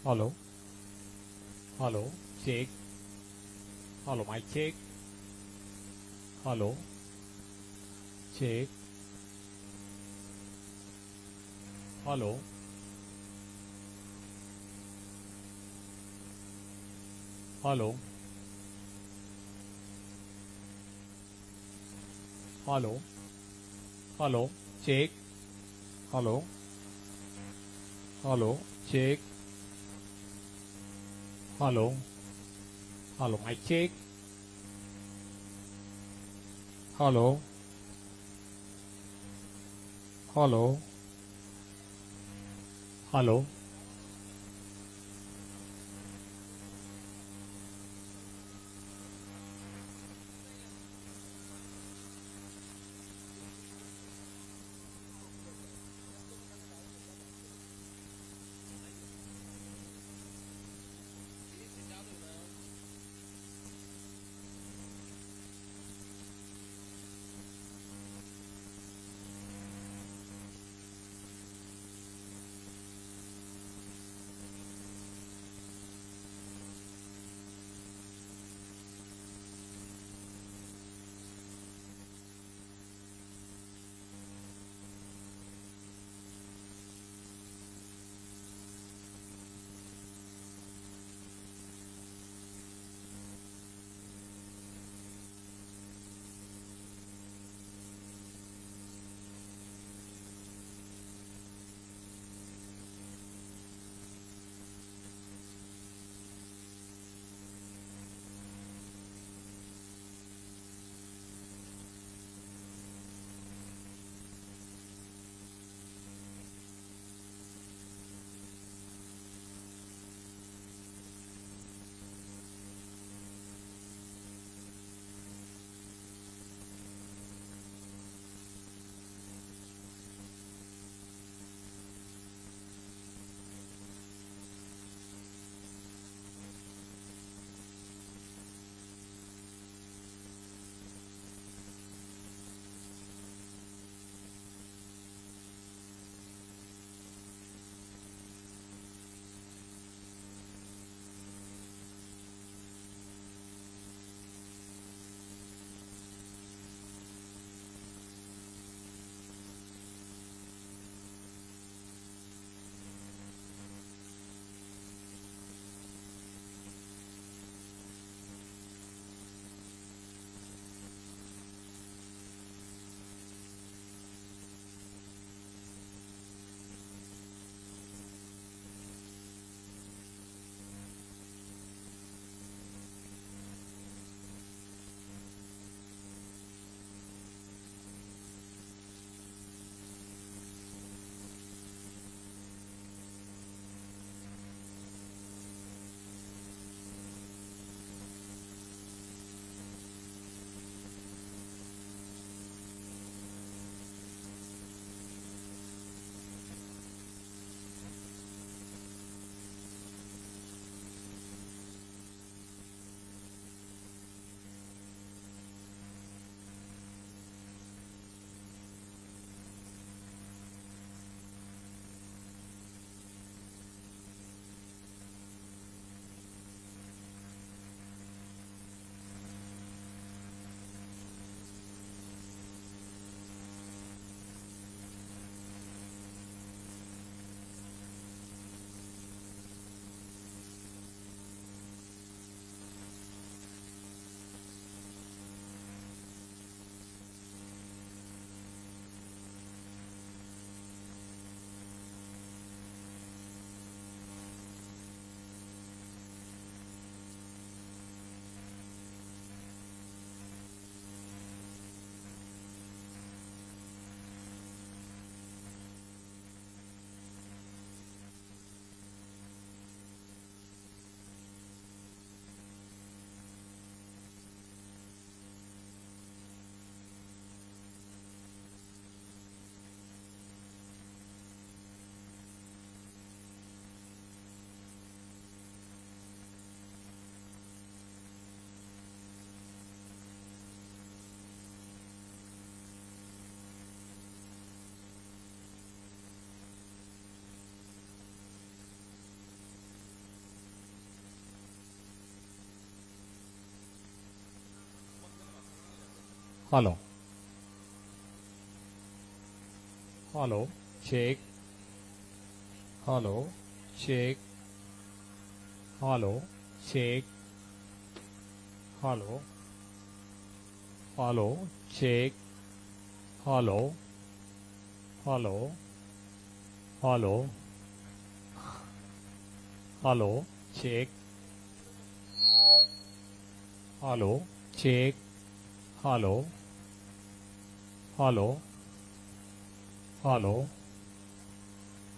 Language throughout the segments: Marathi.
Hello, hello, check. Hello, mic check. Hello, check. Hello, hello, hello, hello, check. Hello, hello, check. Hello, hello, mic check. Hello, hello, hello. Hello. Hello. Check. Hello. Check. Hello. Check. Hello. Hello. Check. Hello. Hello. Hello. Hello. Check. Hello. Check. Hello. Hello. Hello.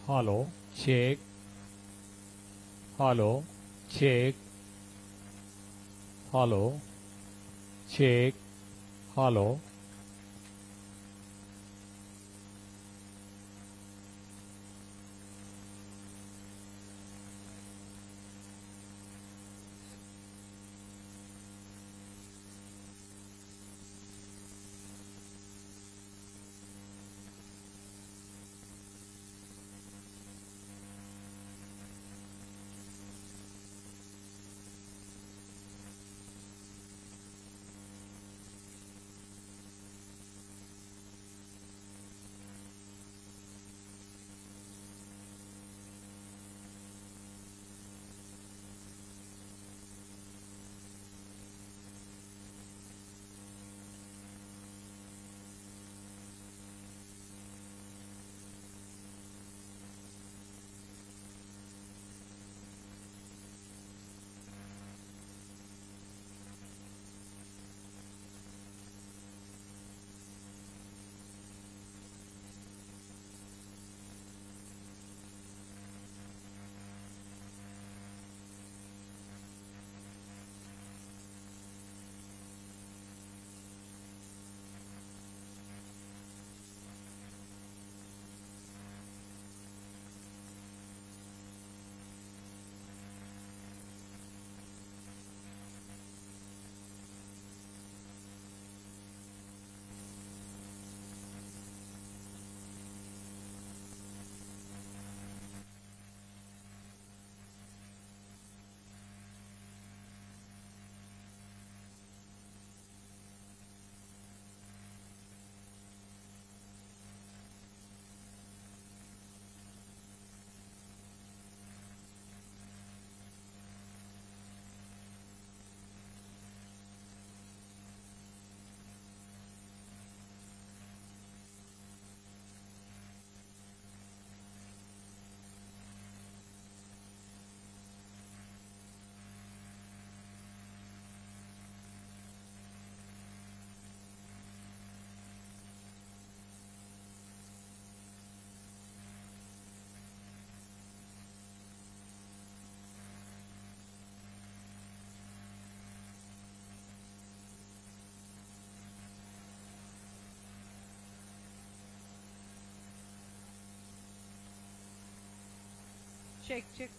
Hello. Check. Hello. Check. Hello. Check. Hello. Check, check.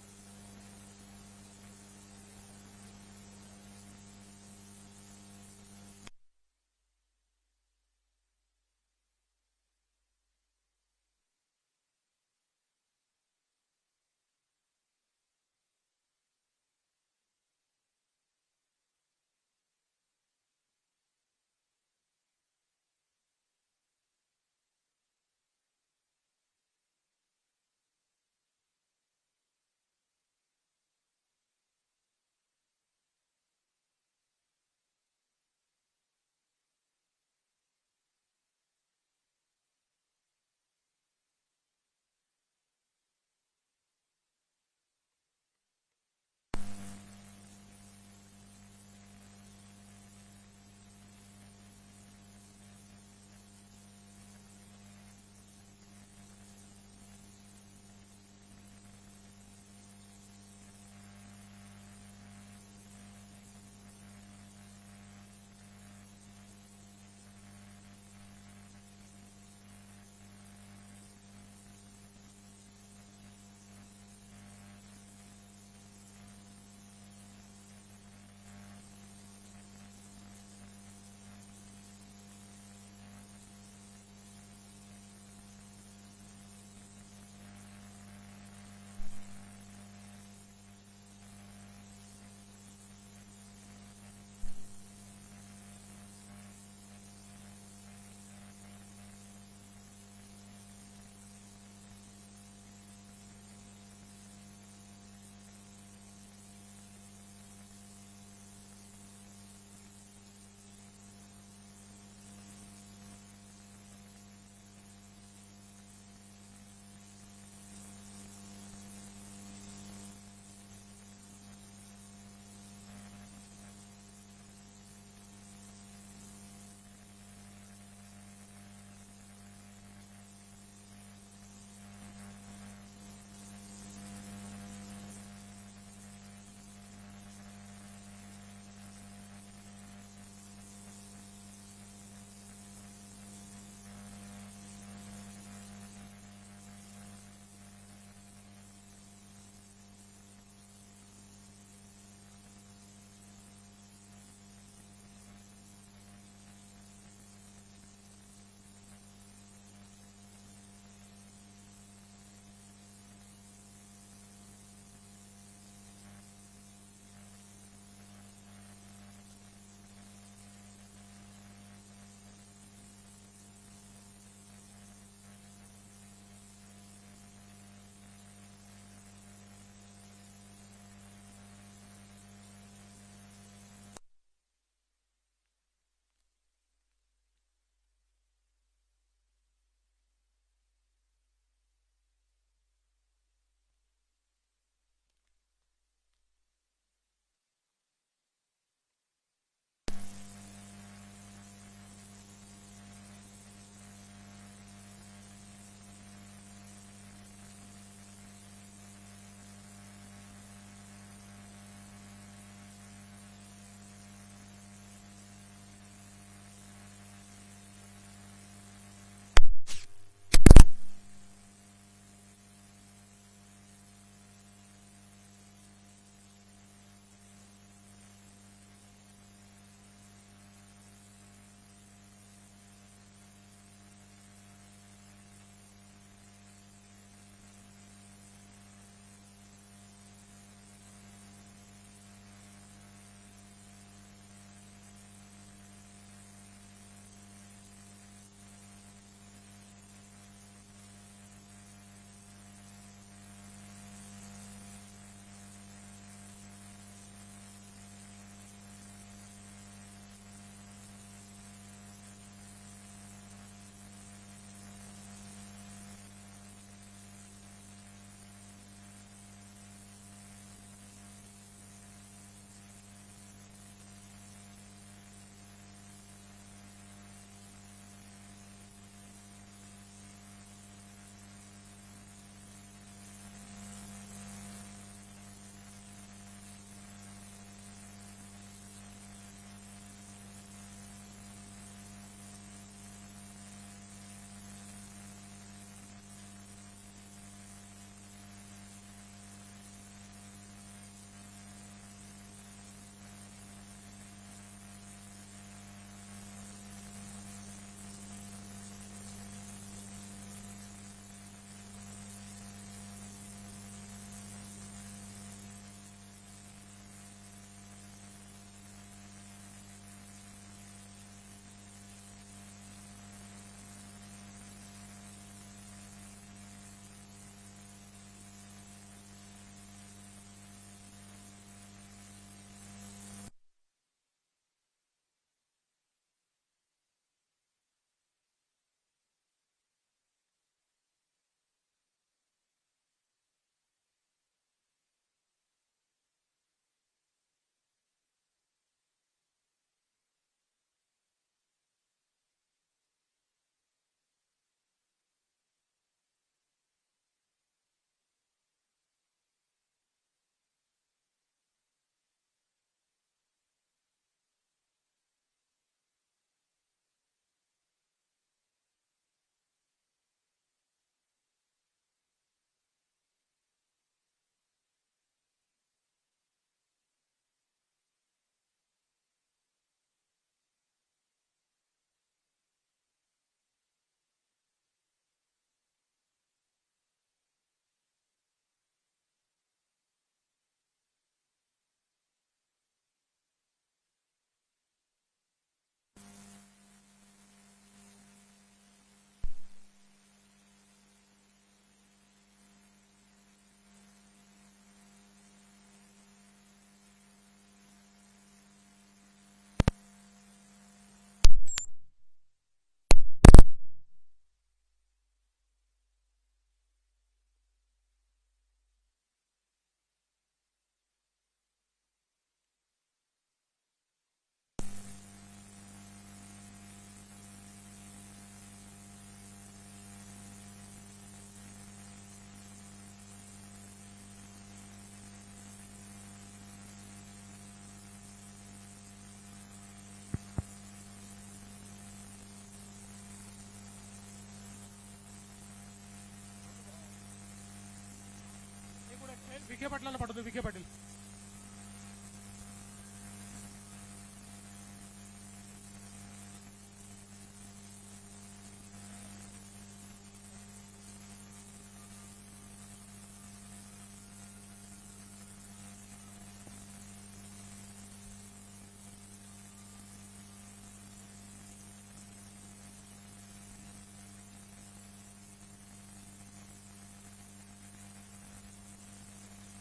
पाटलांना पाठवतो. विखे पाटील.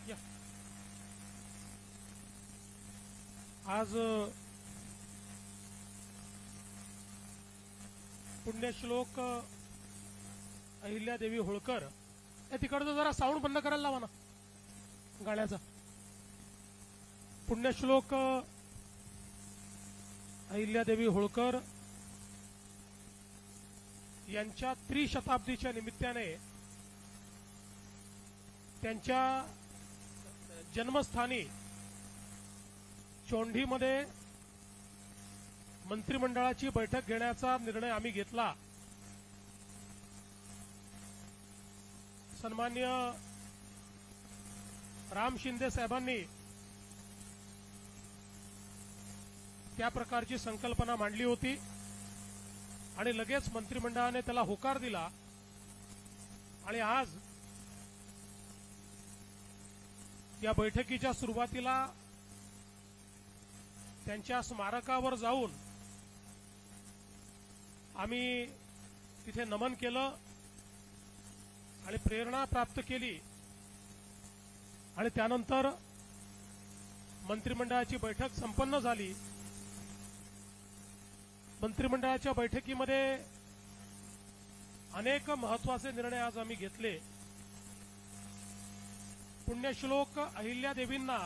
या. आज पुण्यश्लोक अहिल्यादेवी होळकर या तिकडचं जरा साऊंड बंद करायला लावा ना गाण्याचा. पुण्यश्लोक अहिल्यादेवी होळकर यांच्या त्रिशताब्दीच्या निमित्ताने त्यांच्या जन्मस्थानी चोंढीमध्ये मंत्रिमंडळाची बैठक घेण्याचा निर्णय आम्ही घेतला. सन्माननीय राम शिंदे साहेबांनी त्या प्रकारची संकल्पना मांडली होती आणि लगेच मंत्रिमंडळाने त्याला होकार दिला आणि आज या बैठकीच्या सुरुवातीला त्यांच्या स्मारकावर जाऊन आम्ही तिथे नमन केलं आणि प्रेरणा प्राप्त केली आणि त्यानंतर मंत्रिमंडळाची बैठक संपन्न झाली. मंत्रिमंडळाच्या बैठकीमध्ये अनेक महत्वाचे निर्णय आज आम्ही घेतले. पुण्यश्लोक अहिल्यादेवींना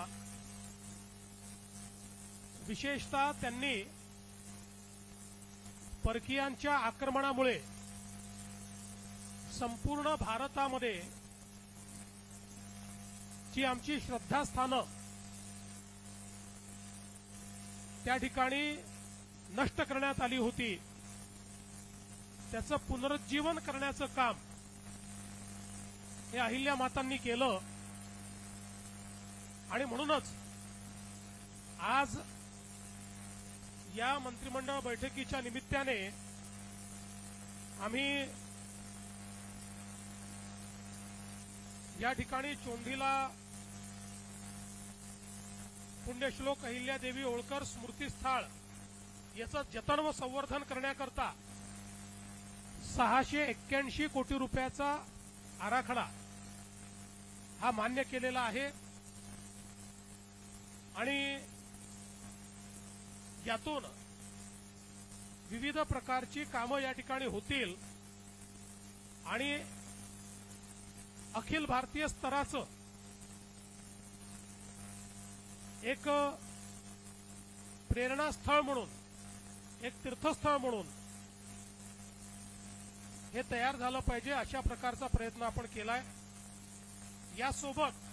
विशेषतः त्यांनी परकीयांच्या आक्रमणामुळे संपूर्ण भारतामध्ये जी आमची श्रद्धास्थानं त्या ठिकाणी नष्ट करण्यात आली होती त्याचं पुनरुज्जीवन करण्याचं काम हे अहिल्या मातांनी केलं आणि म्हणूनच आज या मंत्रिमंडळ बैठकीच्या निमित्ताने आम्ही या ठिकाणी चोंढीला पुण्यश्लोक अहिल्यादेवी होळकर स्मृतीस्थळ याचं जतन व संवर्धन करण्याकरता 681 कोटी रुपयाचा आराखडा हा मान्य केलेला आहे आणि यातून विविध प्रकारची कामं या ठिकाणी होतील आणि अखिल भारतीय स्तराचं एक प्रेरणास्थळ म्हणून एक तीर्थस्थळ म्हणून हे तयार झालं पाहिजे अशा प्रकारचा प्रयत्न आपण केलाय. यासोबत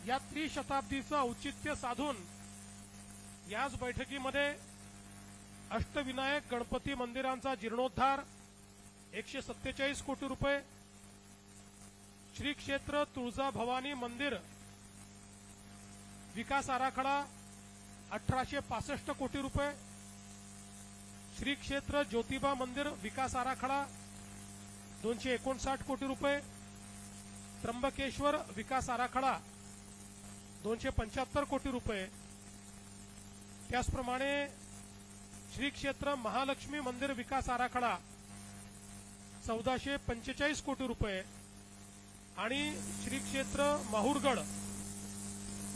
या त्रिशताब्दीचं औचित्य साधून याच बैठकीमध्ये अष्टविनायक गणपती मंदिरांचा जीर्णोद्धार 147 कोटी रुपये, श्री क्षेत्र तुळजाभवानी मंदिर विकास आराखडा 1865 कोटी रुपये, श्री क्षेत्र ज्योतिबा मंदिर विकास आराखडा 259 कोटी रुपये, त्र्यंबकेश्वर विकास आराखडा 275 कोटी रुपये, त्याचप्रमाणे श्री क्षेत्र महालक्ष्मी मंदिर विकास आराखडा 1445 कोटी रुपये आणि श्री क्षेत्र माहूरगड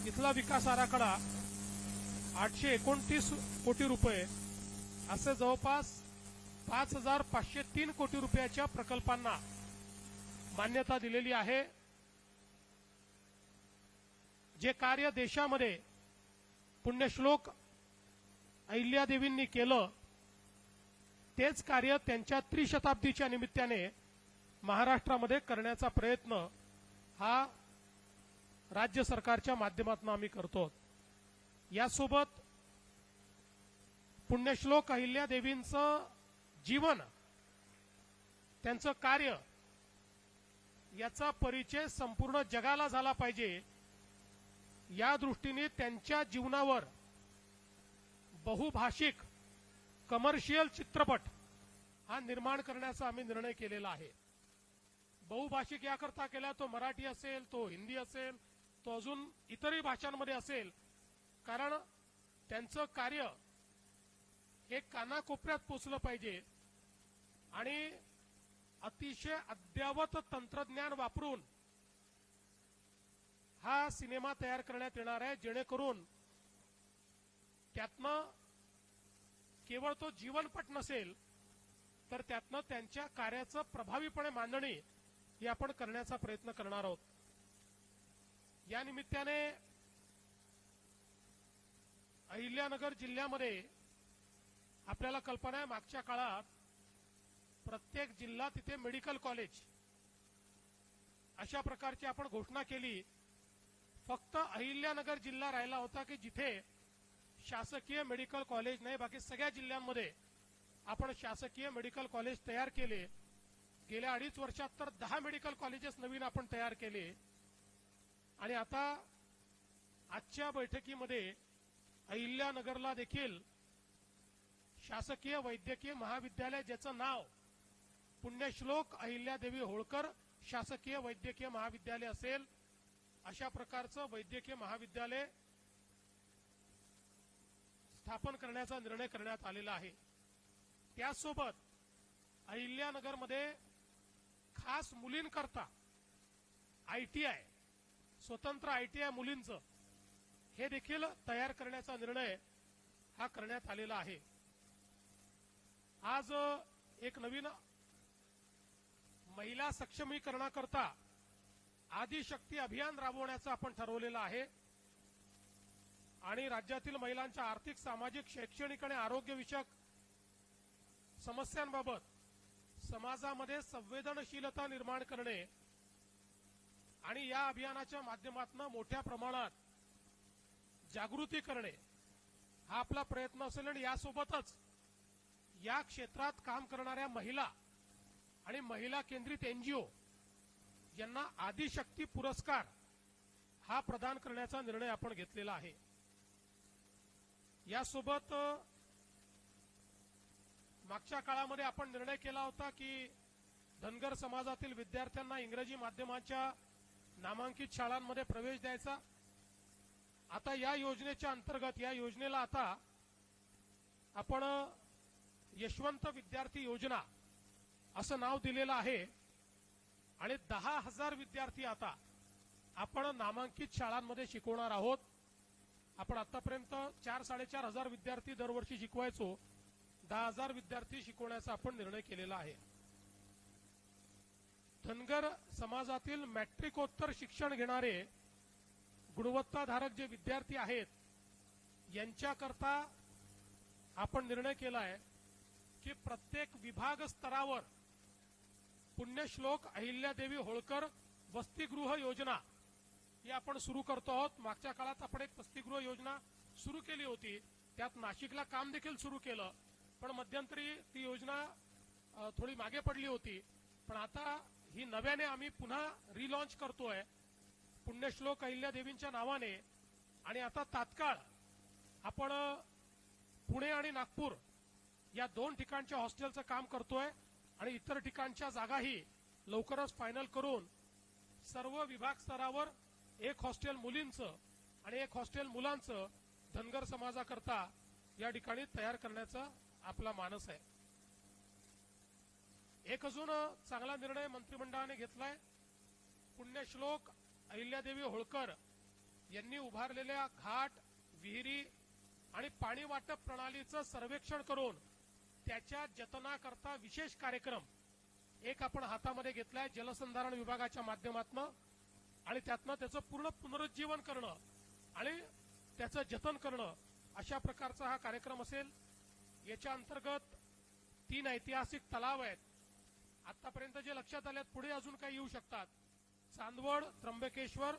इथला विकास आराखडा 829 कोटी रुपये असे जवळपास 5503 कोटी रुपयाच्या प्रकल्पांना मान्यता दिलेली आहे. जे कार्य देशामध्ये पुण्यश्लोक अहिल्यादेवींनी केलं तेच कार्य त्यांच्या त्रिशताब्दीच्या निमित्ताने महाराष्ट्रामध्ये करण्याचा प्रयत्न हा राज्य सरकारच्या माध्यमातून आम्ही करतो. यासोबत पुण्यश्लोक अहिल्यादेवींचं जीवन त्यांचं कार्य याचा परिचय संपूर्ण जगाला झाला पाहिजे, या दृष्टीने त्यांच्या जीवनावर बहुभाषिक कमर्शियल चित्रपट हा निर्माण करण्याचा आम्ही निर्णय केलेला आहे. बहुभाषिक याकरता केला, तो मराठी असेल, तो हिंदी असेल, तो अजून इतरही भाषांमध्ये असेल, कारण त्यांचं कार्य हे कानाकोपऱ्यात पोचलं पाहिजे आणि अतिशय अद्ययावत तंत्रज्ञान वापरून हा सिनेमा तयार करण्यात येणार आहे, जेणेकरून त्यातनं केवळ तो जीवनपट नसेल तर त्यातनं त्यांच्या कार्याचं प्रभावीपणे मांडणी ही आपण करण्याचा प्रयत्न करणार आहोत. या निमित्ताने अहिल्यानगर जिल्ह्यामध्ये आपल्याला कल्पना आहे, मागच्या काळात प्रत्येक जिल्हा तिथे मेडिकल कॉलेज अशा प्रकारची आपण घोषणा केली. फक्त अहिल्यानगर जिल्हा राहिला होता की जिथे शासकीय मेडिकल कॉलेज नाही. बाकी सगळ्या जिल्ह्यांमध्ये आपण शासकीय मेडिकल कॉलेज तयार केले. गेल्या 2.5 वर्षात तर 10 मेडिकल कॉलेजेस नवीन आपण तयार केले. आणि आता आजच्या बैठकीमध्ये अहिल्यानगरला देखील शासकीय वैद्यकीय महाविद्यालय, ज्याचं नाव पुण्यश्लोक अहिल्यादेवी होळकर शासकीय वैद्यकीय महाविद्यालय असेल, अशा प्रकारचं वैद्यकीय महाविद्यालय स्थापन करण्याचा निर्णय करण्यात आलेला आहे. त्यासोबत अहिल्यानगरमध्ये खास मुलींकरता आयटीआय, स्वतंत्र आयटीआय मुलींचं हे देखील तयार करण्याचा निर्णय हा करण्यात आलेला आहे. आज एक नवीन महिला सक्षमीकरणाकरता आदिशक्ती अभियान राबवण्याचं आपण ठरवलेलं आहे आणि राज्यातील महिलांच्या आर्थिक, सामाजिक, शैक्षणिक आणि आरोग्यविषयक समस्यांबाबत समाजामध्ये संवेदनशीलता निर्माण करणे आणि या अभियानाच्या माध्यमातून मोठ्या प्रमाणात जागृती करणे हा आपला प्रयत्न असेल. आणि यासोबतच या क्षेत्रात काम करणाऱ्या महिला आणि महिला केंद्रित एनजीओ यांना आदिशक्ती पुरस्कार हा प्रदान करण्याचा निर्णय आपण घेतलेला आहे. यासोबत मागच्या काळामध्ये आपण निर्णय केला होता की धनगर समाजातील विद्यार्थ्यांना इंग्रजी माध्यमाच्या नामांकित शाळांमध्ये प्रवेश द्यायचा. आता या योजनेच्या अंतर्गत, या योजनेला आता आपण यशवंत विद्यार्थी योजना असं नाव दिलेलं आहे आणि 10,000 विद्यार्थी आता आपण नामांकित शाळांमध्ये शिकवणार आहोत. आपण आतापर्यंत 4-4.5 हजार विद्यार्थी दरवर्षी शिकवायचो. 10,000 विद्यार्थी शिकवण्याचा आपण निर्णय केलेला आहे. धनगर समाजातील मॅट्रिकोत्तर शिक्षण घेणारे गुणवत्ताधारक जे विद्यार्थी आहेत यांच्याकरता आपण निर्णय केला आहे की प्रत्येक विभाग स्तरावर पुण्यश्लोक अहिल्यादेवी होळकर वसतिगृह योजना ही आपण सुरू करतो आहोत. मागच्या काळात आपण एक वसतिगृह योजना सुरू केली होती, त्यात नाशिकला काम देखील सुरू केलं, पण मध्यंतरी ती योजना थोडी मागे पडली होती. पण आता ही नव्याने आम्ही पुन्हा रिलॉन्च करतोय पुण्यश्लोक अहिल्यादेवींच्या नावाने. आणि आता तात्काळ आपण पुणे आणि नागपूर या 2 ठिकाणच्या हॉस्टेलचं काम करतोय आणि इतर ठिकाणच्या जागाही लवकरच फायनल करून सर्व विभाग स्तरावर एक हॉस्टेल मुलींचं आणि एक हॉस्टेल मुलांचं धनगर समाजाकरता या ठिकाणी तयार करण्याचा आपला मानस आहे. एक अजून चांगला निर्णय मंत्रिमंडळाने घेतलाय. पुण्यश्लोक अहिल्यादेवी होळकर यांनी उभारलेल्या घाट, विहिरी आणि पाणी वाटप प्रणालीचं सर्वेक्षण करून त्याच्या जतनाकरता विशेष कार्यक्रम एक आपण हातामध्ये घेतलाय जलसंधारण विभागाच्या माध्यमातून. आणि त्यातनं त्याचं पूर्ण पुनरुज्जीवन करणं आणि त्याचं जतन करणं अशा प्रकारचा हा कार्यक्रम असेल. याच्या अंतर्गत 3 ऐतिहासिक तलाव आहेत. आतापर्यंत जे लक्षात आलेत, पुढे अजून काही येऊ शकतात. चांदवड, त्र्यंबकेश्वर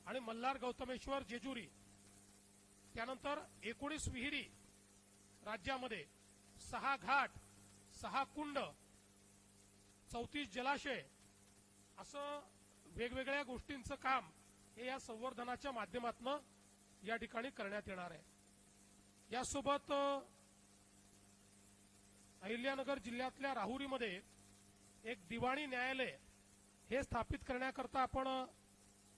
आणि मल्हार गौतमेश्वर जेजुरी. त्यानंतर 19 विहिरी राज्यामध्ये, 6 घाट, 6 कुंड, 34 जलाशय असं वेगवेगळ्या गोष्टींचं काम हे या संवर्धनाच्या माध्यमातून या ठिकाणी करण्यात येणार आहे. यासोबत अहिल्यानगर जिल्ह्यातल्या राहुरीमध्ये एक दिवाणी न्यायालय हे स्थापित करण्याकरता आपण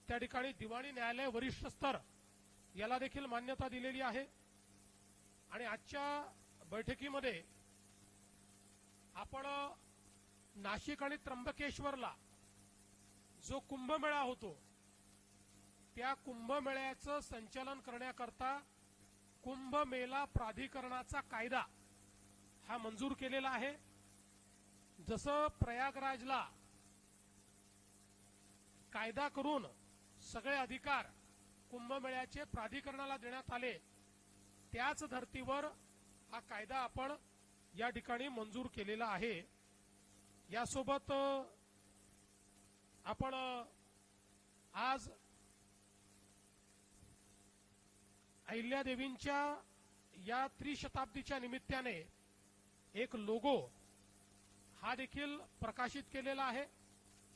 त्या ठिकाणी दिवाणी न्यायालय वरिष्ठ स्तर याला देखील मान्यता दिलेली आहे. आणि आजच्या बैठकीमध्ये आपण नाशिक आणि त्र्यंबकेश्वरला जो कुंभमेळा होतो त्या कुंभमेळ्याचं संचालन करण्याकरता कुंभमेला प्राधिकरणाचा कायदा हा मंजूर केलेला आहे. जसं प्रयागराजला कायदा करून सगळे अधिकार कुंभमेळ्याचे प्राधिकरणाला देण्यात आले, त्याच धर्तीवर हा कायदा आपण या ठिकाणी मंजूर केलेला आहे. यासोबत आपण आज अहिल्यादेवींच्या या त्रिशताब्दीच्या निमित्ताने एक लोगो हा देखील प्रकाशित केलेला आहे,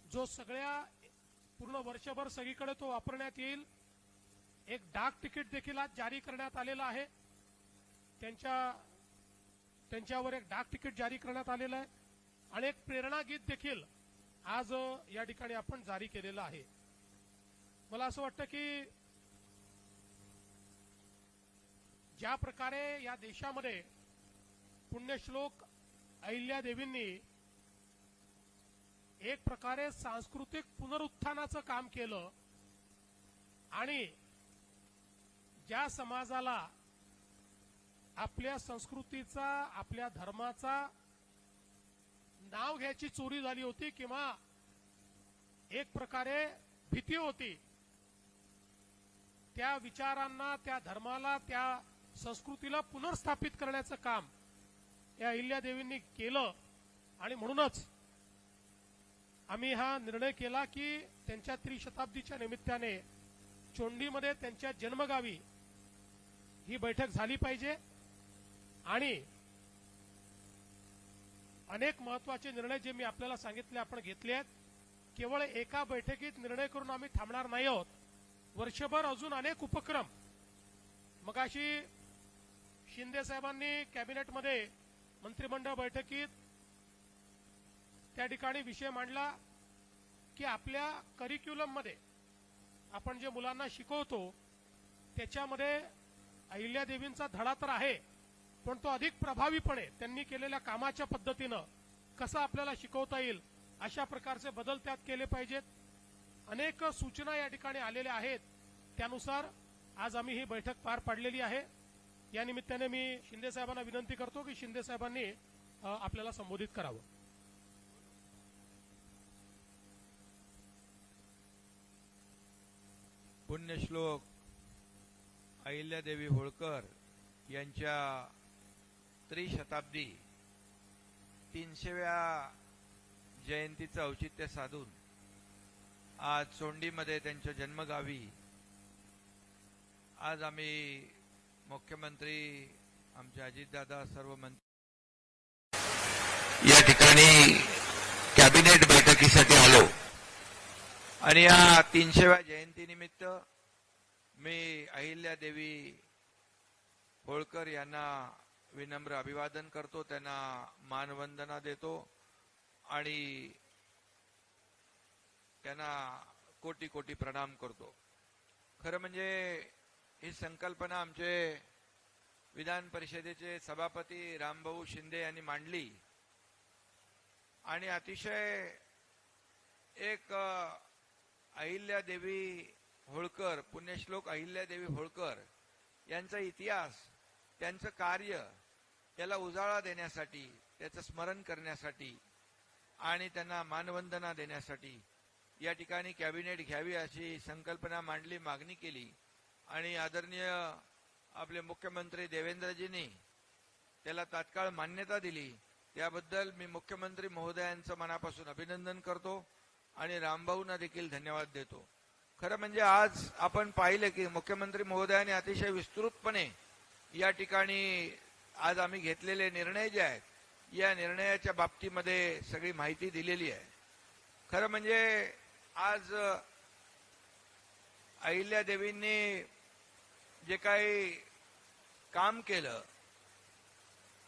जो सगळ्या पूर्ण वर्षभर सगळीकडे तो वापरण्यात येईल. एक डाक तिकीट देखील आज जारी करण्यात आलेलं आहे. त्यांच्यावर एक डाक तिकीट जारी करण्यात आलेलं आहे आणि एक प्रेरणा गीत देखील आज या ठिकाणी आपण जारी केलेलं आहे. मला असं वाटतं की ज्या प्रकारे या देशामध्ये पुण्यश्लोक अहिल्यादेवींनी एक प्रकारे सांस्कृतिक पुनरुत्थानाचं काम केलं आणि ज्या समाजाला आपल्या संस्कृतीचा आपल्या धर्माचा नाव घ्यायची चोरी झाली होती किंवा एक प्रकारे भीती होती, त्या विचारांना, त्या धर्माला, त्या संस्कृतीला पुनर्स्थापित करण्याचं काम या अहिल्यादेवींनी केलं. आणि म्हणूनच आम्ही हा निर्णय केला की त्यांच्या त्रिशताब्दीच्या निमित्ताने चोंडीमध्ये त्यांच्या जन्मगावी ही बैठक झाली पाहिजे. आणि अनेक महत्वाचे निर्णय जे मी आपल्याला सांगितले आपण घेतले आहेत. केवळ एका बैठकीत निर्णय करून आम्ही थांबणार नाही आहोत. वर्षभर अजून अनेक उपक्रम, मगाशी शिंदे साहेबांनी कॅबिनेटमध्ये मंत्रिमंडळ बैठकीत त्या ठिकाणी विषय मांडला की आपल्या करिक्युलम मध्ये आपण जे मुलांना शिकवतो त्याच्यामध्ये अहिल्यादेवींचा धडा तर आहे, पण तो अधिक प्रभावीपणे त्यांनी केलेल्या कामाच्या पद्धतीनं कसा आपल्याला शिकवता येईल अशा प्रकारचे बदल त्यात केले पाहिजेत. अनेक सूचना या ठिकाणी आलेल्या आहेत. त्यानुसार आज आम्ही ही बैठक पार पाडलेली आहे. या निमित्ताने मी शिंदे साहेबांना विनंती करतो की शिंदे साहेबांनी आपल्याला संबोधित करावं. पुण्यश्लोक अहिल्यादेवी होळकर यांच्या त्रिशताब्दी 300व्या जयंतीचं औचित्य साधून आज चोंडीमध्ये त्यांच्या जन्मगावी आज आम्ही मुख्यमंत्री, आमचे अजितदादा, सर्व मंत्री या ठिकाणी कॅबिनेट बैठकीसाठी आलो. आणि या 300व्या जयंतीनिमित्त मी अहिल्यादेवी होळकर यांना विनम्र अभिवादन करतो, त्यांना मानवंदना देतो आणि त्यांना कोटी कोटी प्रणाम करतो. खरं म्हणजे ही संकल्पना आमचे विधान परिषदेचे सभापती रामभाऊ शिंदे यांनी मांडली आणि अतिशय एक अहिल्यादेवी होळकर, पुण्यश्लोक अहिल्यादेवी होळकर यांचा इतिहास, त्यांचं कार्य याला उजाळा देण्यासाठी, त्याचं स्मरण करण्यासाठी आणि त्यांना मानवंदना देण्यासाठी या ठिकाणी कॅबिनेट घ्यावी अशी संकल्पना मांडली, मागणी केली. आणि आदरणीय आपले मुख्यमंत्री देवेंद्रजींनी त्याला तात्काळ मान्यता दिली. त्याबद्दल मी मुख्यमंत्री महोदयांचं मनापासून अभिनंदन करतो आणि रामभाऊंना देखील धन्यवाद देतो. खरं म्हणजे आज आपण पाहिलं की मुख्यमंत्री महोदयांनी अतिशय विस्तृतपणे या ठिकाणी आज आम्ही घेतलेले निर्णय जे आहेत या निर्णयाच्या बाबतीमध्ये सगळी माहिती दिलेली आहे. खरं म्हणजे आज अहिल्या देवींनी जे काही काम केलं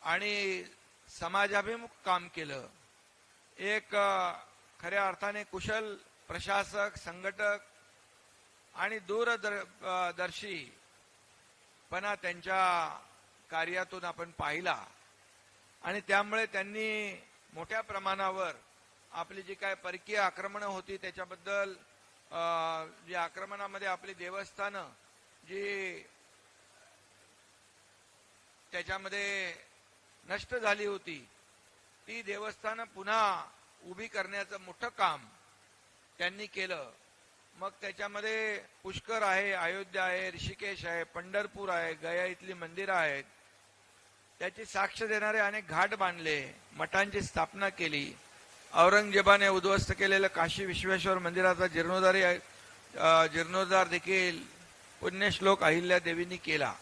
आणि समाजाभिमुख काम केलं, एक खऱ्या अर्थाने कुशल प्रशासक, संघटक आणि दूरदर्शीपणा त्यांच्या कार्यातून आपण पाहिला आणि त्यामुळे त्यांनी मोठ्या प्रमाणावर आपली जी काय परकीय आक्रमणं होती त्याच्याबद्दल जी आक्रमणामध्ये आपली देवस्थानं जी त्याच्यामध्ये नष्ट झाली होती ती देवस्थानं पुन्हा उभी करण्याचं मोठं काम त्यांनी केलं. मग त्याच्यामध्ये पुष्कर आहे, अयोध्या आहे, ऋषिकेश आहे, पंढरपूर आहे, गया इथली मंदिरं आहेत, त्याची साक्ष देणारे अनेक घाट बांधले, मठांची स्थापना केली. औरंगजेबाने उद्ध्वस्त केलेलं काशी विश्वेश्वर मंदिराचा जीर्णोद्धार देखील पुण्यश्लोक अहिल्या देवींनी केला.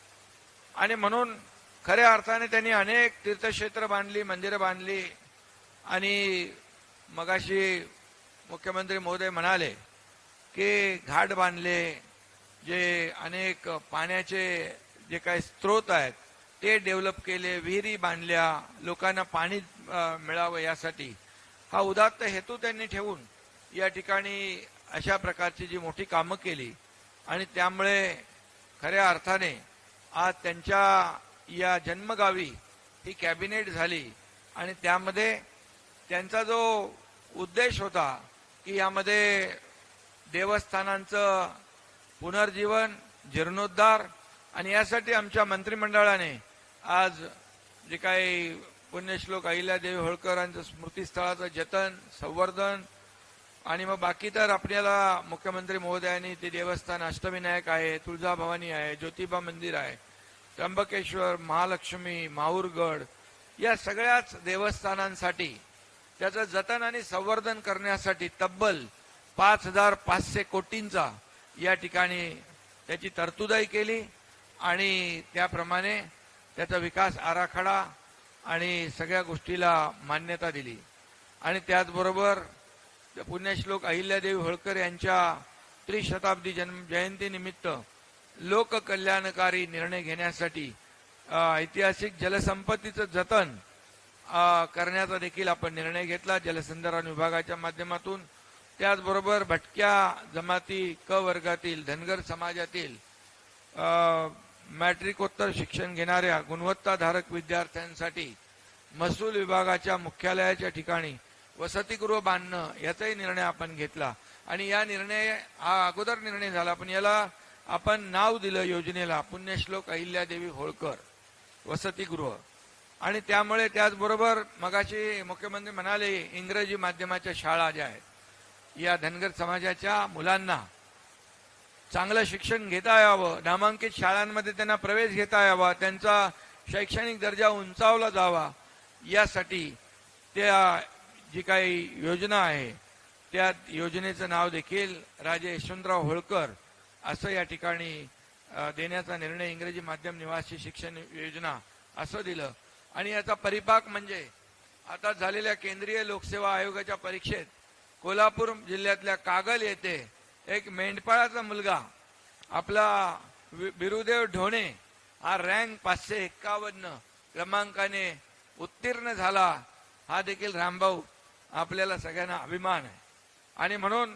आणि म्हणून खऱ्या अर्थाने त्यांनी अनेक तीर्थक्षेत्र बांधली, मंदिरं बांधली. आणि मगाशी मुख्यमंत्री महोदय म्हणाले की घाट बांधले, जे अनेक पाण्याचे जे काही स्रोत आहेत ते डेव्हलप केले, विहिरी बांधल्या, लोकांना पाणी मिळावं यासाठी हा उदात्त हेतू त्यांनी ठेवून या ठिकाणी अशा प्रकारची जी मोठी कामं केली. आणि त्यामुळे खऱ्या अर्थाने आज त्यांच्या या जन्मगावी ही कॅबिनेट झाली आणि त्यामध्ये त्यांचा जो उद्देश होता की यामध्ये देवस्थानांचं पुनर्जीवन, जीर्णोद्धार आणि यासाठी आमच्या मंत्रिमंडळाने आज जे काही पुण्यश्लोक अहिल्यादेवी होळकरांचं स्मृतीस्थळाचं जतन, संवर्धन आणि मग बाकी तर आपल्याला मुख्यमंत्री महोदयांनी ते देवस्थान अष्टविनायक आहे, तुळजाभवानी आहे, ज्योतिबा मंदिर आहे, त्र्यंबकेश्वर, महालक्ष्मी, माहूरगड या सगळ्याच देवस्थानांसाठी त्याचं जतन आणि संवर्धन करण्यासाठी तब्बल 5,500 कोटींचा या ठिकाणी त्याची तरतुदही केली आणि त्याप्रमाणे त्याचा विकास आराखडा आणि सगळ्या गोष्टीला मान्यता दिली. आणि त्याचबरोबर पुण्यश्लोक अहिल्यादेवी होळकर यांच्या त्रिशताब्दी जयंतीनिमित्त लोककल्याणकारी निर्णय घेण्यासाठी ऐतिहासिक जलसंपत्तीचं जतन करण्याचा देखील आपण निर्णय घेतला जलसंधारण विभागाच्या माध्यमातून. त्याचबरोबर भटक्या जमाती क वर्गातील धनगर समाजातील मॅट्रिकोत्तर शिक्षण घेणाऱ्या गुणवत्ताधारक विद्यार्थ्यांसाठी महसूल विभागाच्या मुख्यालयाच्या ठिकाणी वसतिगृह बांधणं याचाही निर्णय आपण घेतला. आणि या निर्णय हा अगोदर निर्णय झाला पण याला आपण नाव दिलं योजनेला पुण्यश्लोक अहिल्यादेवी होळकर वसतिगृह. आणि त्यामुळे त्याचबरोबर मगाशी मुख्यमंत्री म्हणाले इंग्रजी माध्यमाच्या शाळा ज्या आहेत या धनगर समाजाच्या मुलांना चांगलं शिक्षण घेता यावं, नामांकित शाळांमध्ये त्यांना प्रवेश घेता यावा, त्यांचा शैक्षणिक दर्जा उंचावला जावा यासाठी त्या जी काही योजना आहे त्या योजनेचं नाव देखील राजे यशवंतराव होळकर असं या ठिकाणी देण्याचा निर्णय इंग्रजी माध्यम निवासी शिक्षण योजना असं दिलं. आणि याचा परिपाक म्हणजे आता झालेल्या केंद्रीय लोकसेवा आयोगाच्या परीक्षेत कोल्हापूर जिल्ह्यातल्या कागल येथे एक मेंढपाळाचा मुलगा आपला बिरुदेव ढोणे हा रँक 551 क्रमांकाने उत्तीर्ण झाला. हा देखील रामभाऊ आपल्याला सगळ्यांना अभिमान आहे. आणि म्हणून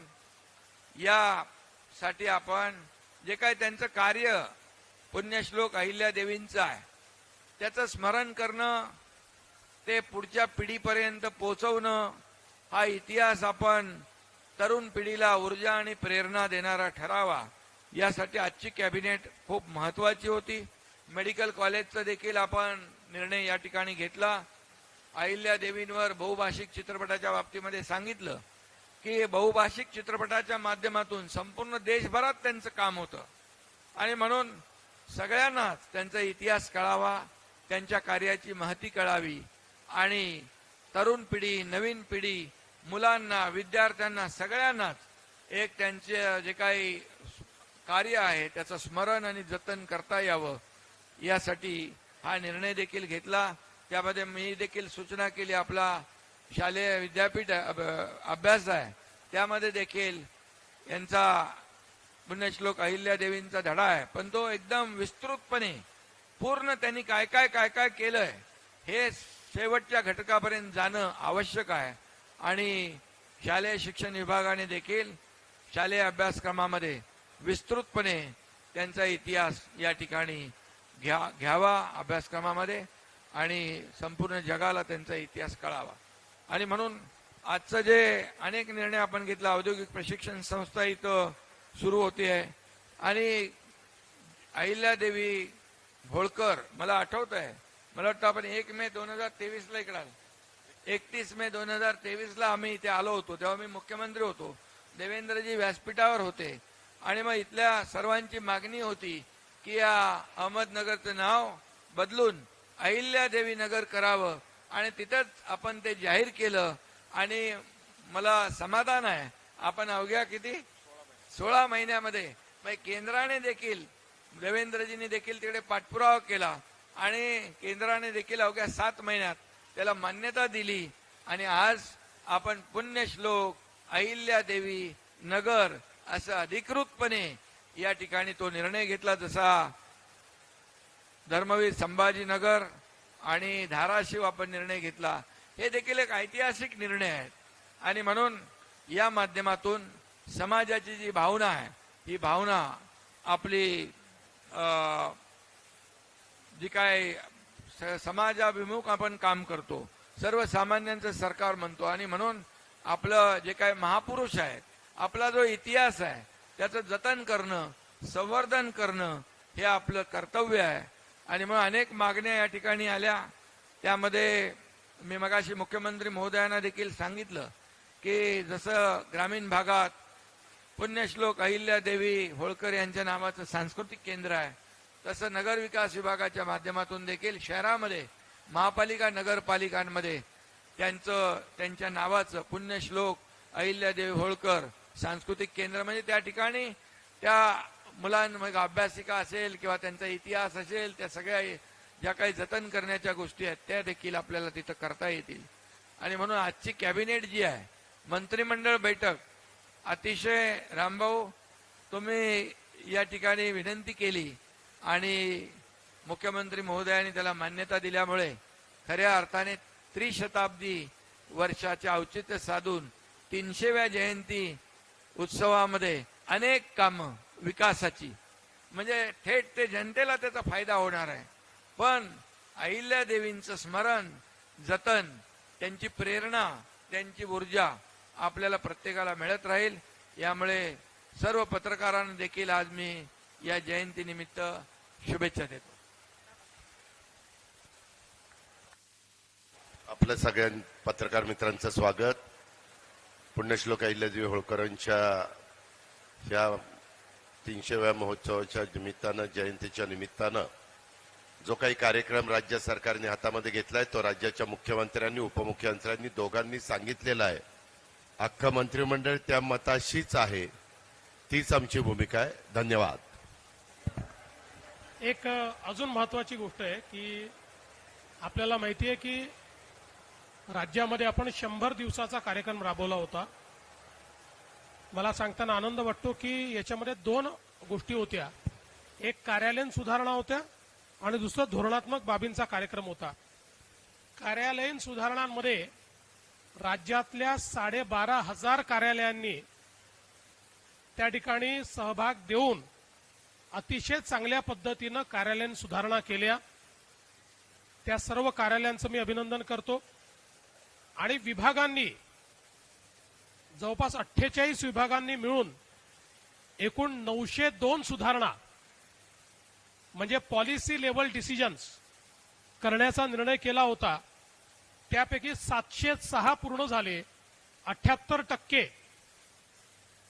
यासाठी आपण जे काही त्यांचं कार्य पुण्यश्लोक अहिल्यादेवींचं आहे त्याचं स्मरण करणं, ते पुढच्या पिढीपर्यंत पोहोचवणं, हा इतिहास आपण तरुण पिढीला ऊर्जा आणि प्रेरणा देणारा ठरावा यासाठी आजची कॅबिनेट खूप महत्वाची होती. मेडिकल कॉलेजचा देखील आपण निर्णय या ठिकाणी घेतला. अहिल्यादेवींवर बहुभाषिक चित्रपटाच्या बाबतीमध्ये सांगितलं की बहुभाषिक चित्रपटाच्या माध्यमातून संपूर्ण देशभरात त्यांचं काम होतं आणि म्हणून सगळ्यांनाच त्यांचा इतिहास कळावा, त्यांच्या कार्याची महती कळावी आणि तरुण पिढी, नवीन पिढी, मुलांना, विद्यार्थ्यांना सगळ्यांनाच एक त्यांचे जे काही कार्य आहे त्याचं स्मरण आणि जतन करता यावं यासाठी हा निर्णय देखील घेतला. त्यामध्ये मी देखील सूचना केली, आपला शालेय विद्यापीठ अभ्यास आहे त्यामध्ये देखील यांचा पुण्यश्लोक अहिल्यादेवींचा धडा आहे, पण तो एकदम विस्तृतपणे पूर्ण त्यांनी काय काय काय काय केलंय हे शेवटच्या घटकापर्यंत जाणं आवश्यक आहे. आणि शालेय शिक्षण विभागाने देखील शालेय अभ्यासक्रमामध्ये विस्तृतपणे त्यांचा इतिहास या ठिकाणी घ्यावा अभ्यासक्रमामध्ये आणि संपूर्ण जगाला त्यांचा इतिहास कळावा. आणि म्हणून आजचं जे अनेक निर्णय आपण घेतला, औद्योगिक प्रशिक्षण संस्था इथं सुरू होती आहे आणि अहिल्यादेवी होळकर, मला आठवत आहे, मला वाटतं आपण 1 मे 2023 ला इकडे 31 मे 2023 ला आम्ही इथे आलो होतो, तेव्हा मी मुख्यमंत्री होतो, देवेंद्रजी व्यासपीठावर होते आणि मग इथल्या सर्वांची मागणी होती की या अहमदनगरचं नाव बदलून अहिल्यादेवी नगर करावं आणि तिथंच आपण ते जाहीर केलं. आणि मला समाधान आहे, आपण अवघ्या किती 16 महिन्यामध्ये केंद्राने देखील, देवेंद्रजींनी देखील तिकडे पाठपुरावा केला आणि केंद्राने देखील अवघ्या 7 महिन्यात त्याला मान्यता दिली आणि आज आपण पुण्यश्लोक अहिल्यादेवी नगर असं अधिकृतपणे या ठिकाणी तो निर्णय घेतला. जसा धर्मवीर संभाजीनगर आणि धाराशिव आपण निर्णय घेतला, हे देखील एक ऐतिहासिक निर्णय आहे. आणि म्हणून या माध्यमातून समाजाची जी भावना आहे, ही भावना आपली जी काय समाजाभिमुख आपण काम करतो, सर्वसामान्यांचं सरकार म्हणतो आणि म्हणून आपलं जे काय महापुरुष आहेत, आपला जो इतिहास आहे त्याचं जतन करणं, संवर्धन करणं हे आपलं कर्तव्य आहे. आणि मग अनेक मागण्या या ठिकाणी आल्या. त्यामध्ये मी मगाशी मुख्यमंत्री महोदयांना देखील सांगितलं की जसं ग्रामीण भागात पुण्यश्लोक अहिल्यादेवी होळकर यांच्या नावाचं सांस्कृतिक केंद्र आहे, तसं नगर विकास विभागाच्या माध्यमातून देखील शहरामध्ये महापालिका नगरपालिकांमध्ये त्यांच्या नावाचं पुण्यश्लोक अहिल्यादेवी होळकर सांस्कृतिक केंद्र, म्हणजे त्या ठिकाणी त्या मुलांमध्ये अभ्यासिका असेल किंवा त्यांचा इतिहास असेल, त्या सगळ्या ज्या काही जतन करण्याच्या गोष्टी आहेत त्या देखील आपल्याला तिथं करता येतील. आणि म्हणून आजची कॅबिनेट जी आहे, मंत्रिमंडळ बैठक, अतिशय रामभाऊ तुम्ही या ठिकाणी विनंती केली आणि मुख्यमंत्री महोदयांनी त्याला मान्यता दिल्यामुळे खऱ्या अर्थाने त्रिशताब्दी वर्षाचे औचित्य साधून 300व्या जयंती उत्सवामध्ये अनेक कामं विकासाची, म्हणजे थेट ते जनतेला त्याचा फायदा होणार आहे. पण अहिल्यादेवींचं स्मरण, जतन, त्यांची प्रेरणा, त्यांची ऊर्जा आपल्याला प्रत्येकाला मिळत राहील. यामुळे सर्व पत्रकारांना देखील आज मी या जयंतीनिमित्त शुभेच्छा देतो. आपल्या सगळ्या पत्रकार मित्रांचं स्वागत. पुण्यश्लोक अहिल्यादेवी होळकरांच्या या 300व्या महोत्सवाच्या निमित्तानं, जयंतीच्या निमित्तानं जो काही कार्यक्रम राज्य सरकारने हातामध्ये घेतलाय तो राज्याच्या मुख्यमंत्र्यांनी, उपमुख्यमंत्र्यांनी दोघांनी सांगितलेला आहे. अख्खं मंत्रिमंडळ त्या मताशीच आहे, तीच आमची भूमिका आहे. धन्यवाद. एक अजून महत्वाची गोष्ट आहे की आपल्याला माहिती आहे की राज्यामध्ये आपण 100 दिवसाचा कार्यक्रम राबवला होता. मला सांगताना आनंद वाटतो की याच्यामध्ये 2 गोष्टी होत्या. एक कार्यालयीन सुधारणा होत्या आणि दुसरं धोरणात्मक बाबींचा कार्यक्रम होता. कार्यालयीन सुधारणांमध्ये राज्यातल्या 12,500 कार्यालयांनी त्या ठिकाणी सहभाग देऊन अतिशय चांगल्या पद्धतीनं कार्यालयीन सुधारणा केल्या. त्या सर्व कार्यालयांचं मी अभिनंदन करतो. आणि विभागांनी जवळपास 48 विभागांनी मिळून एकूण 902 सुधारणा म्हणजे पॉलिसी लेवल डिसिजन्स करण्याचा निर्णय केला होता. त्यापैकी 706 पूर्ण झाले. 78%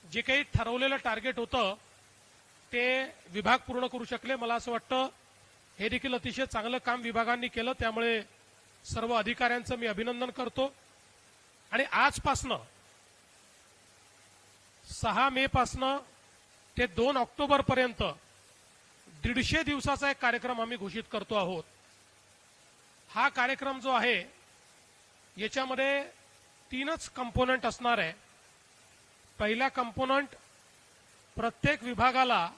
जे काही ठरवलेलं टार्गेट होतं ते विभाग पूर्ण करू शकले. मला असं वाटतं हे देखील अतिशय चांगलं काम विभागांनी केलं. त्यामुळे सर्व अधिकाऱ्यांचं मी अभिनंदन करतो. आणि आजपासनं 6 मे पासनं ते 2 ऑक्टोबर पर्यंत 150 दिवसाचा एक कार्यक्रम आम्ही घोषित करतो आहोत. हा कार्यक्रम जो आहे याच्यामध्ये 3च कंपोनंट असणार आहे. पहिला कंपोनंट प्रत्येक विभागाला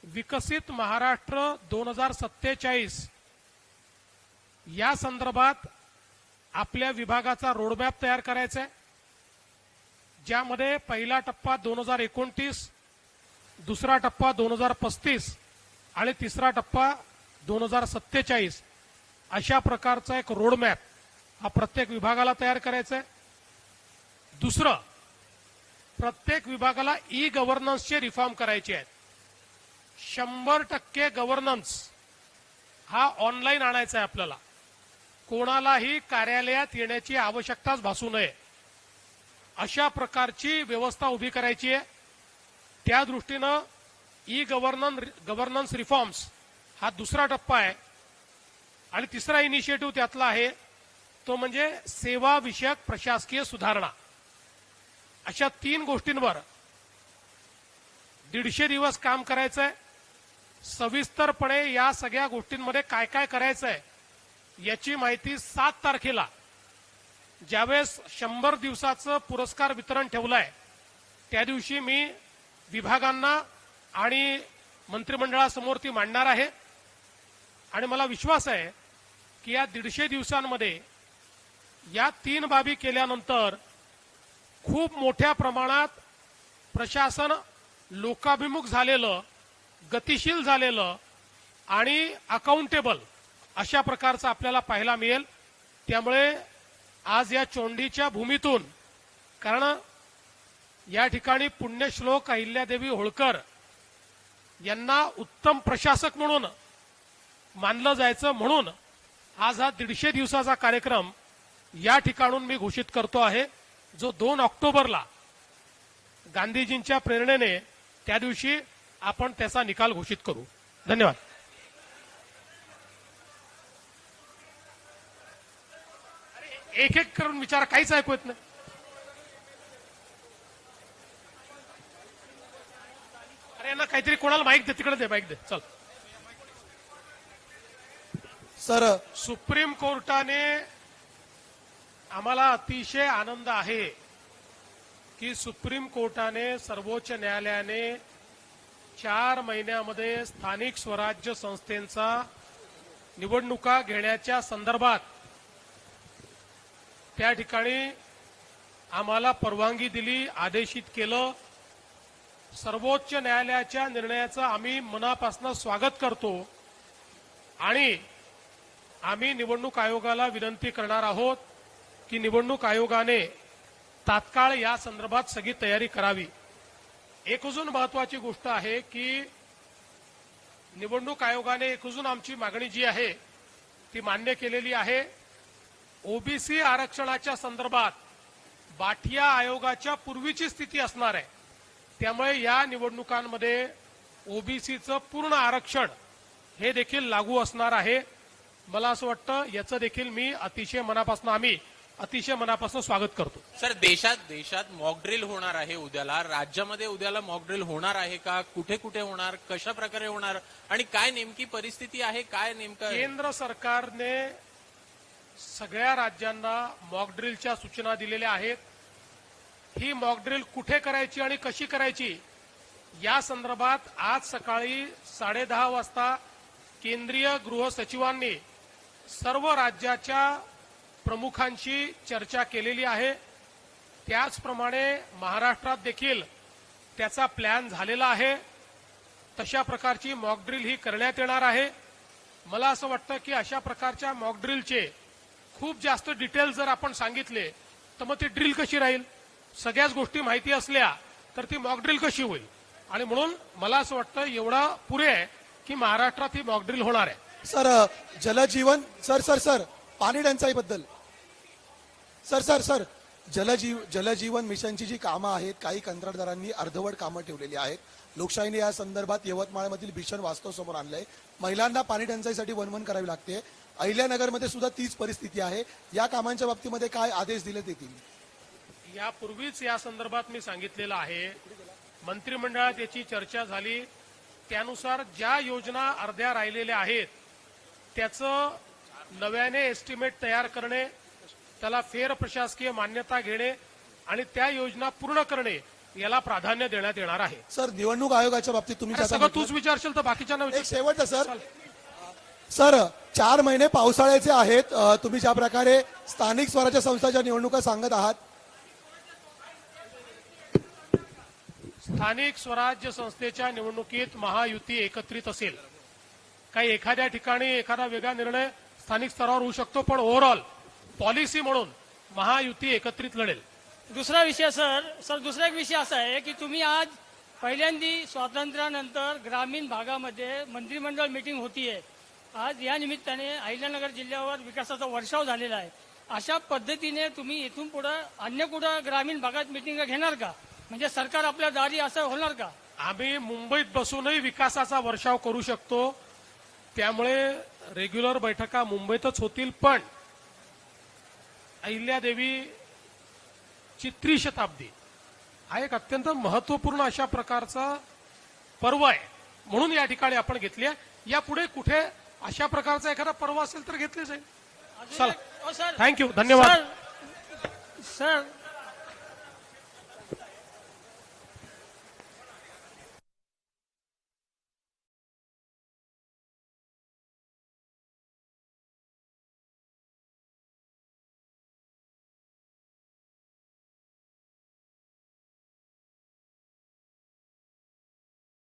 विकसित महाराष्ट्र 2047 या संदर्भात आपल्या विभागाचा रोडमॅप तयार करायचा आहे, ज्यामध्ये पहिला टप्पा 2029, दुसरा टप्पा 2035 आणि तिसरा टप्पा 2047 अशा प्रकारचा एक रोडमॅप हा प्रत्येक विभागाला तयार करायचा आहे. दुसरं, प्रत्येक विभागाला ई गव्हर्नन्सचे रिफॉर्म करायचे आहेत. 100% गव्हर्नन्स हा ऑनलाईन आणायचा आहे आपल्याला. कोणालाही कार्यालयात येण्याची आवश्यकताच भासू नये अशा प्रकारची व्यवस्था उभी करायची आहे. त्या दृष्टीनं ई गव्हर्नन्स रिफॉर्म्स हा दुसरा टप्पा आहे. आणि तिसरा इनिशिएटिव्ह त्यातला आहे तो म्हणजे सेवा विषयक प्रशासकीय सुधारणा. अशा 3 गोष्टींवर 150 दिवस काम करायचं आहे. सविस्तरपणे या सगळ्या गोष्टींमध्ये काय काय करायचं आहे याची माहिती 7 तारखेला ज्यावेळेस 100 दिवसाचं पुरस्कार वितरण ठेवलंय त्या दिवशी मी विभागांना आणि मंत्रिमंडळासमोर ती मांडणार आहे. आणि मला विश्वास आहे की या 150 दिवसांमध्ये या 3 बाबी केल्यानंतर खूप मोठ्या प्रमाणात प्रशासन लोकाभिमुख झालेलं, गतिशील झालेलं आणि अकाउंटेबल अशा प्रकारचं आपल्याला पाहायला मिळेल. त्यामुळे आज या चोंडीच्या भूमीतून, कारण या ठिकाणी पुण्यश्लोक अहिल्यादेवी होळकर यांना उत्तम प्रशासक म्हणून मानलं जायचं, म्हणून आज हा 150 दिवसाचा कार्यक्रम या ठिकाणून मी घोषित करतो आहे, जो 2 ऑक्टोबरला गांधीजींच्या प्रेरणेने त्या दिवशी आपण त्याचा निकाल घोषित करू. धन्यवाद. एक एक करून विचारा, काहीच ऐकू येत नाही. अरे यांना काहीतरी, कोणाला माईक दे, तिकडे दे माईक दे. चल. सर, सुप्रीम कोर्टाने आम्हाला अतिशय आनंद आहे की सुप्रीम कोर्टाने, सर्वोच्च न्यायालयाने 4 महिन्यामध्ये स्थानिक स्वराज्य संस्थेचा निवडणुका घेण्याच्या संदर्भात त्या ठिकाणी आम्हाला परवानगी दिली, आदेशित केलं. सर्वोच्च न्यायालयाच्या निर्णयाचं आम्ही मनापासून स्वागत करतो आणि आम्ही निवडणूक आयोगाला विनंती करणार आहोत की निवडणूक आयोगाने तात्काळ या संदर्भात सगळी तयारी करावी. एक अजून महत्वाची गोष्ट आहे की निवडणूक आयोगाने एक अजून आमची मागणी जी आहे ती मान्य केलेली आहे. ओबीसी आरक्षणाच्या संदर्भात बाठिया आयोगाच्या पूर्वीची स्थिती असणार आहे. त्यामुळे या निवडणुकांमध्ये ओबीसीचं पूर्ण आरक्षण हे देखील लागू असणार आहे. मला असं वाटतं याचं देखील मी आम्ही अतिशय मनापासून स्वागत करतो. सर, देशात मॉक ड्रिल होणार आहे उद्याला. राज्यामध्ये उद्याला मॉक ड्रिल होणार आहे का? कुठे कुठे होणार, कशा प्रकारे होणार आणि काय नेमकी परिस्थिती आहे, काय नेमकं? केंद्र सरकारने सगळ्या राज्यांना मॉक ड्रिलच्या सूचना दिलेल्या आहेत. ही मॉक ड्रिल कुठे करायची आणि कशी करायची या संदर्भात आज सकाळी 10:30 वाजता केंद्रीय गृह सचिवांनी सर्व राज्याच्या प्रमुखांशी चर्चा केलेली आहे. त्याचप्रमाणे महाराष्ट्रात देखील त्याचा प्लॅन झालेला आहे. तशा प्रकारची मॉक ड्रिल ही करण्यात येणार आहे. मला असं वाटतं की अशा प्रकारच्या मॉक ड्रिलचे खूप जास्त डिटेल जर आपण सांगितले तर मग ती ड्रिल कशी राहील? सगळ्याच गोष्टी माहिती असल्या तर ती मॉक ड्रिल कशी होईल? आणि म्हणून मला असं वाटतं एवढा पुरे आहे की महाराष्ट्रात ही मॉक ड्रिल होणार आहे. सर, जलजीवन सर पाणी टंचाईबद्दल सर जलजीवन मिशनची जी कामं आहेत, काही कंत्राटदारांनी अर्धवट कामं ठेवलेली आहेत. लोकशाहीने या संदर्भात यवतमाळमधील भीषण वास्तव समोर आणलंय. महिलांना पाणी टंचाईसाठी वणवण करावी लागते. अहिल्यानगरमध्ये सुद्धा तीच परिस्थिती आहे. या कामांच्या बाबतीमध्ये काय आदेश दिले येतील? यापूर्वीच या संदर्भात मी सांगितलेलं आहे. मंत्रिमंडळात याची चर्चा झाली. त्यानुसार ज्या योजना अर्ध्या राहिलेल्या आहेत त्याचं नव्याने एस्टिमेट तयार करणे, त्याला फेर प्रशासकीय मान्यता घेणे आणि त्या योजना पूर्ण करणे याला प्राधान्य देण्यात येणार आहे. सर निवडणूक आयोगाच्या बाबतीत तुम्ही अरे ज्याचा सगळं म्हटलं- तूच विचारशील तर बाकीच्यांना एक विचार. शेवटचं सर 4 महिने पावसाळ्याचे आहेत. तुम्ही ज्या प्रकारे स्थानिक स्वराज्य संस्थाच्या निवडणुका सांगत आहात, स्थानिक स्वराज्य संस्थेच्या निवडणुकीत महायुती एकत्रित असेल. काही एखाद्या ठिकाणी एखादा वेगळा निर्णय स्थानिक स्तरावर होऊ शकतो, पण ओव्हरऑल पॉलिसी म्हणून महायुती एकत्रित लढेल. दुसरा विषय सर दुसरा एक विषय असा आहे की तुम्ही आज पहिल्यांदी स्वातंत्र्यानंतर ग्रामीण भागामध्ये मंत्रिमंडळ मीटिंग होतीये. आज या निमित्ताने अहिल्यानगर जिल्ह्यावर विकासाचा वर्षाव झालेला आहे. अशा पद्धतीने तुम्ही इथून पुढे अन्य कुठं ग्रामीण भागात मिटिंग घेणार का? म्हणजे सरकार आपल्या दारी असं होणार का? आम्ही मुंबईत बसूनही विकासाचा वर्षाव करू शकतो. त्यामुळे रेग्युलर बैठका मुंबईतच होतील. पण अहिल्यादेवीची त्रिशताब्दी हा एक अत्यंत महत्वपूर्ण अशा प्रकारचा पर्व आहे, म्हणून या ठिकाणी आपण घेतली आहे. यापुढे कुठे अशा प्रकारचा एखादा पर्व असेल तर घेतले जाईल. चला, सर थँक्यू, धन्यवाद. सर